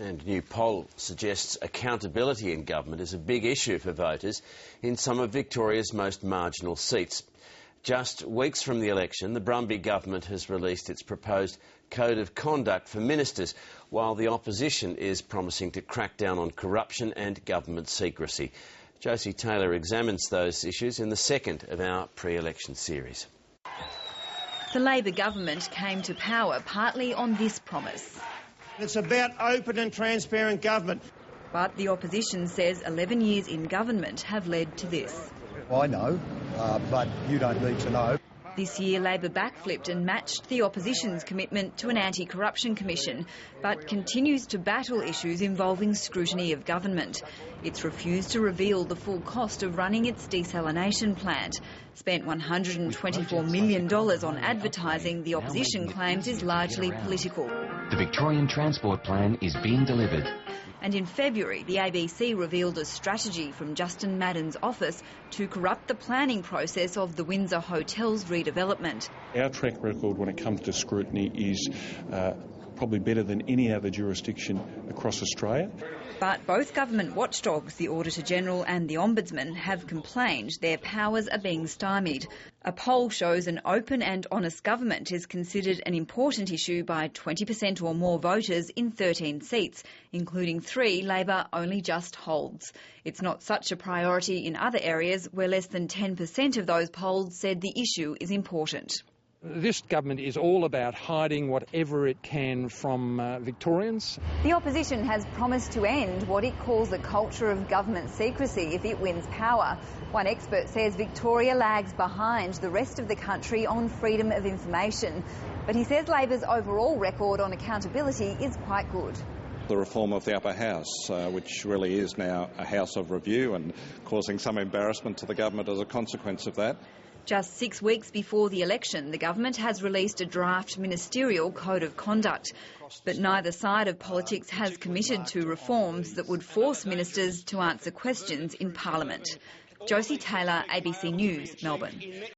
And a new poll suggests accountability in government is a big issue for voters in some of Victoria's most marginal seats. Just weeks from the election, the Brumby government has released its proposed code of conduct for ministers, while the opposition is promising to crack down on corruption and government secrecy. Josie Taylor examines those issues in the second of our pre-election series. The Labor government came to power partly on this promise. It's about open and transparent government. But the opposition says 11 years in government have led to this. I know, but you don't need to know. This year, Labor backflipped and matched the opposition's commitment to an anti-corruption commission, but continues to battle issues involving scrutiny of government. It's refused to reveal the full cost of running its desalination plant, spent $124 million on advertising the opposition claims is largely political. The Victorian Transport Plan is being delivered. And in February, the ABC revealed a strategy from Justin Madden's office to corrupt the planning process of the Windsor Hotel's redevelopment. Our track record when it comes to scrutiny is probably better than any other jurisdiction across Australia. But both government watchdogs, the Auditor-General and the Ombudsman, have complained their powers are being stymied. A poll shows an open and honest government is considered an important issue by 20% or more voters in 13 seats, including 3 Labor only just holds. It's not such a priority in other areas where less than 10% of those polled said the issue is important. This government is all about hiding whatever it can from Victorians. The opposition has promised to end what it calls a culture of government secrecy if it wins power. One expert says Victoria lags behind the rest of the country on freedom of information. But he says Labor's overall record on accountability is quite good. The reform of the upper house, which really is now a house of review and causing some embarrassment to the government as a consequence of that. Just 6 weeks before the election, the government has released a draft ministerial code of conduct. But neither side of politics has committed to reforms that would force ministers to answer questions in Parliament. Josie Taylor, ABC News, Melbourne.